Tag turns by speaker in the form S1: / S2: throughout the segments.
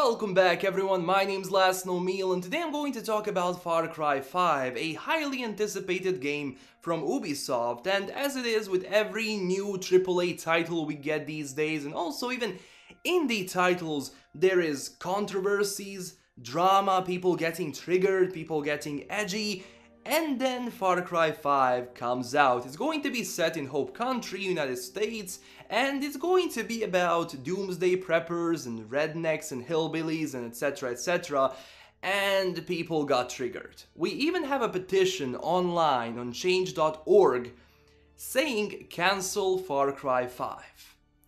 S1: Welcome back everyone, my name's LastKnownMeal and today I'm going to talk about Far Cry 5, a highly anticipated game from Ubisoft, and as it is with every new AAA title we get these days, and also even indie titles, there is controversies, drama, people getting triggered, people getting edgy, and then Far Cry 5 comes out. It's going to be set in Hope Country, United States, and it's going to be about doomsday preppers and rednecks and hillbillies and etc, and people got triggered. We even have a petition online on change.org saying cancel Far Cry 5.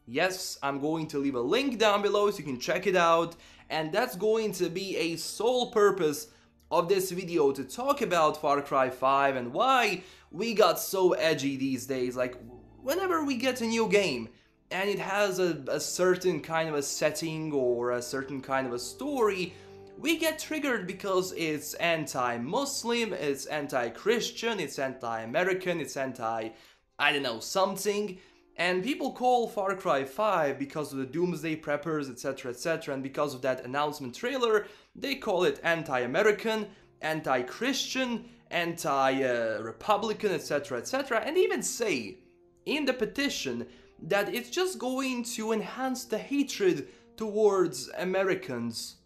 S1: Yes, I'm going to leave a link down below so you can check it out, and that's going to be a sole purpose of this video, to talk about Far Cry 5 and why we got so edgy these days. Like, whenever we get a new game and it has a certain kind of a setting or a certain kind of a story, we get triggered because it's anti-Muslim, it's anti-Christian, it's anti-American, it's I don't know, something. And people call Far Cry 5 because of the doomsday preppers, etc, and because of that announcement trailer, they call it anti-American, anti-Christian, anti-Republican, etc, and even say in the petition that it's just going to enhance the hatred towards Americans.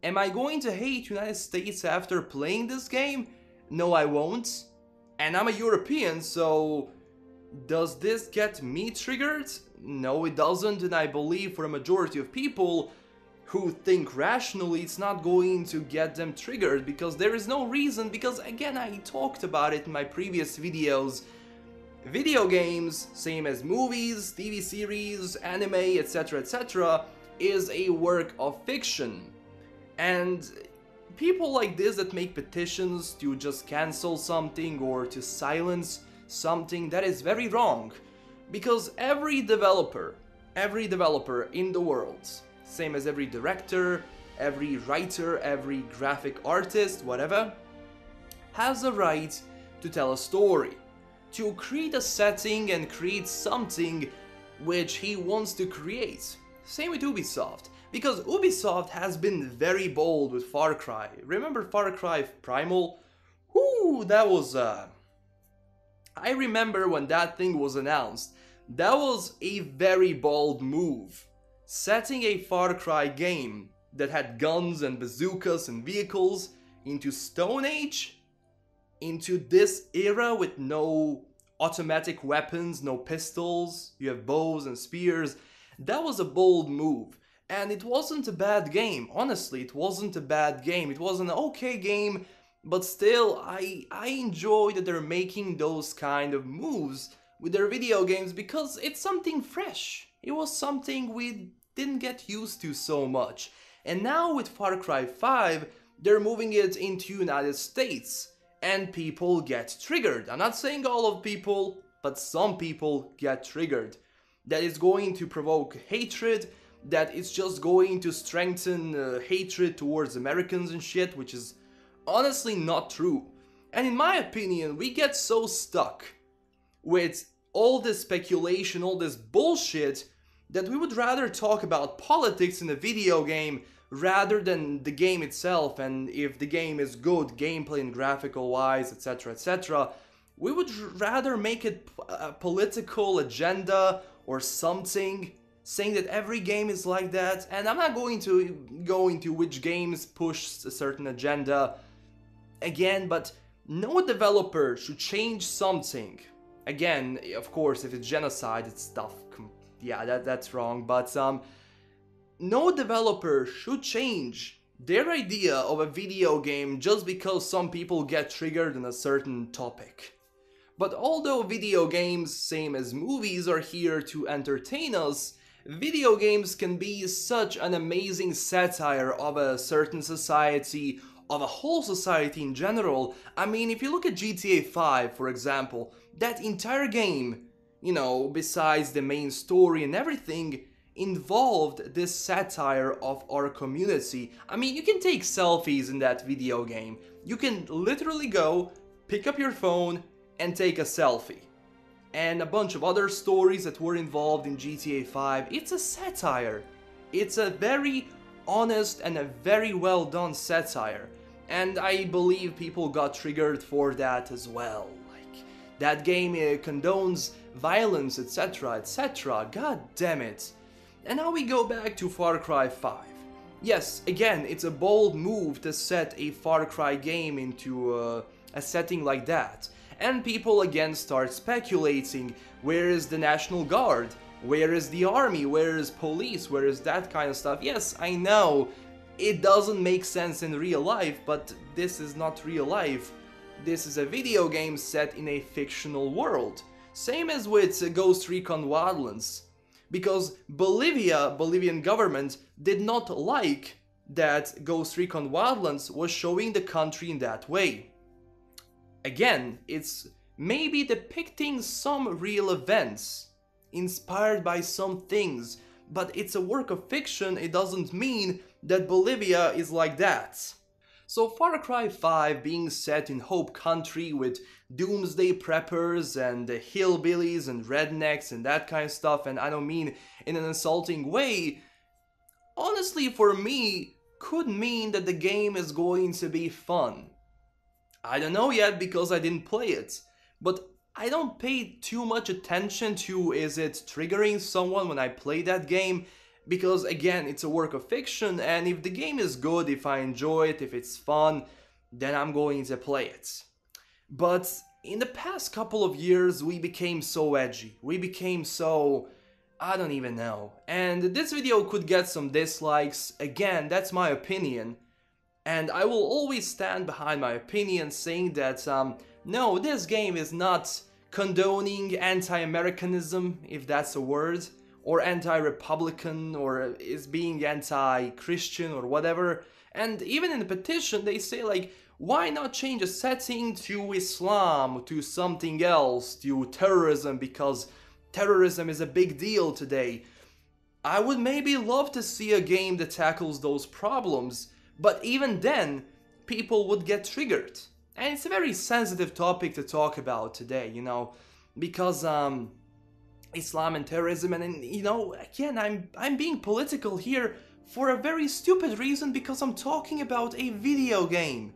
S1: Am I going to hate United States after playing this game? No, I won't. And I'm a European, so does this get me triggered? No, it doesn't, and I believe for a majority of people who think rationally, it's not going to get them triggered, because there is no reason, because again, I talked about it in my previous videos. Video games, same as movies, TV series, anime, etc, is a work of fiction. And people like this that make petitions to just cancel something or to silence something, that is very wrong, because every developer in the world, same as every director, every writer, every graphic artist, whatever, has a right to tell a story, to create a setting and create something which he wants to create. Same with Ubisoft, because Ubisoft has been very bold with Far Cry. Remember Far Cry Primal? Whoo, that was I remember when that thing was announced, that was a very bold move. Setting a Far Cry game that had guns and bazookas and vehicles into Stone Age, into this era with no automatic weapons, no pistols, you have bows and spears, that was a bold move. And it wasn't a bad game, honestly, it wasn't a bad game, it was an okay game. But still, I enjoy that they're making those kind of moves with their video games, because it's something fresh. It was something we didn't get used to so much. And now with Far Cry 5, they're moving it into United States, and people get triggered. I'm not saying all of people, but some people get triggered. That is going to provoke hatred, that it's just going to strengthen hatred towards Americans and shit, which is honestly not true. And in my opinion, we get so stuck with all this speculation, all this bullshit, that we would rather talk about politics in a video game rather than the game itself, and if the game is good gameplay and graphical wise, etc, we would rather make it a political agenda or something, saying that every game is like that. And I'm not going to go into which games push a certain agenda again, but no developer should change something. Again, of course, if it's genocide, it's stuff, yeah, that's wrong, but no developer should change their idea of a video game just because some people get triggered on a certain topic. But although video games, same as movies, are here to entertain us, video games can be such an amazing satire of a certain society, of a whole society in general. I mean, if you look at GTA 5, for example, that entire game, you know, besides the main story and everything, involved this satire of our community. I mean, you can take selfies in that video game. You can literally go, pick up your phone, and take a selfie. And a bunch of other stories that were involved in GTA 5. It's a satire. It's a very honest and a very well done satire. And I believe people got triggered for that as well. Like, that game condones violence, etc, etc. God damn it. And now we go back to Far Cry 5. Yes, again, it's a bold move to set a Far Cry game into a setting like that. And people again start speculating, where is the National Guard? Where is the army? Where is police? Where is that kind of stuff? Yes, I know, it doesn't make sense in real life, but this is not real life. This is a video game set in a fictional world. Same as with Ghost Recon Wildlands. Because Bolivian government did not like that Ghost Recon Wildlands was showing the country in that way. Again, it's maybe depicting some real events, inspired by some things, but it's a work of fiction. It doesn't mean that Bolivia is like that. So Far Cry 5 being set in Hope Country with doomsday preppers and hillbillies and rednecks and that kind of stuff, and I don't mean in an insulting way, honestly for me could mean that the game is going to be fun. I don't know yet because I didn't play it, but I don't pay too much attention to is it triggering someone when I play that game, because again, it's a work of fiction, and if the game is good, if I enjoy it, if it's fun, then I'm going to play it. But in the past couple of years, we became so edgy, we became so, I don't even know, and this video could get some dislikes. Again, that's my opinion, and I will always stand behind my opinion, saying that no, this game is not condoning anti-Americanism, if that's a word, or anti-Republican, or is being anti-Christian or whatever. And even in the petition they say like, why not change a setting to Islam, to something else, to terrorism, because terrorism is a big deal today. I would maybe love to see a game that tackles those problems, but even then, people would get triggered. And it's a very sensitive topic to talk about today, you know, because Islam and terrorism, and you know, again, I'm being political here for a very stupid reason, because I'm talking about a video game.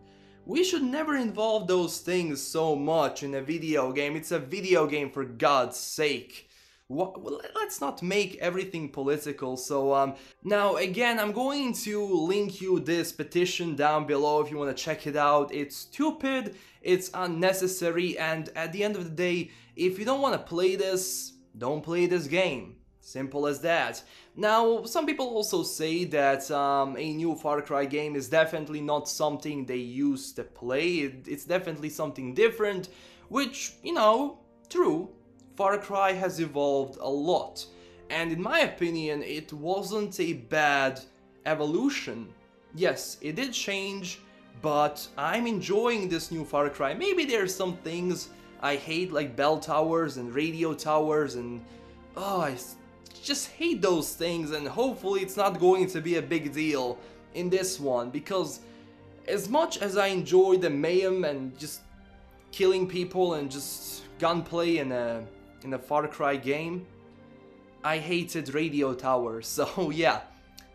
S1: We should never involve those things so much in a video game. It's a video game, for God's sake. Let's not make everything political. So now again, I'm going to link you this petition down below if you want to check it out. It's stupid, it's unnecessary, and at the end of the day, if you don't want to play this, don't play this game. Simple as that. Now, some people also say that a new Far Cry game is definitely not something they used to play. It's definitely something different, which, you know, true. Far Cry has evolved a lot, and in my opinion, it wasn't a bad evolution. Yes, it did change, but I'm enjoying this new Far Cry. Maybe there's some things I hate, like bell towers and radio towers, and oh, I just hate those things, and hopefully it's not going to be a big deal in this one, because as much as I enjoy the mayhem and just killing people and just gunplay in a Far Cry game, I hated radio towers. So yeah,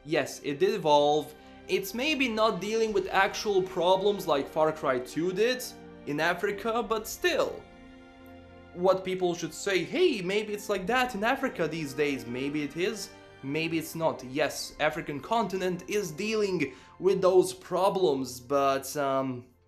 S1: yes, it did evolve. It's maybe not dealing with actual problems like Far Cry 2 did in Africa, but still, what people should say, hey, maybe it's like that in Africa these days. Maybe it is, maybe it's not. Yes, African continent is dealing with those problems, but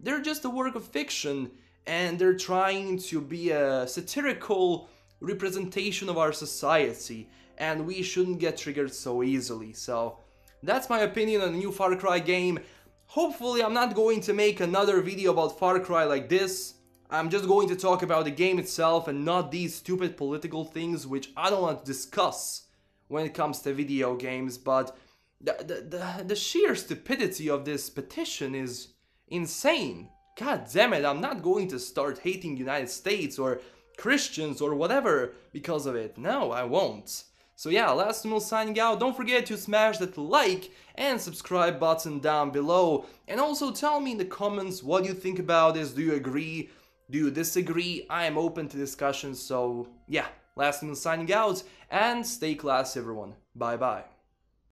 S1: they're just a work of fiction, and they're trying to be a satirical representation of our society, and we shouldn't get triggered so easily. So that's my opinion on the new Far Cry game. Hopefully I'm not going to make another video about Far Cry like this. I'm just going to talk about the game itself and not these stupid political things which I don't want to discuss when it comes to video games. But the sheer stupidity of this petition is insane. God damn it, I'm not going to start hating United States or Christians or whatever because of it. No, I won't. So yeah, LastKnownMeal signing out. Don't forget to smash that like and subscribe button down below. And also tell me in the comments what you think about this. Do you agree? Do you disagree? I am open to discussions. So yeah, LastKnownMeal signing out, and stay classy everyone. Bye bye.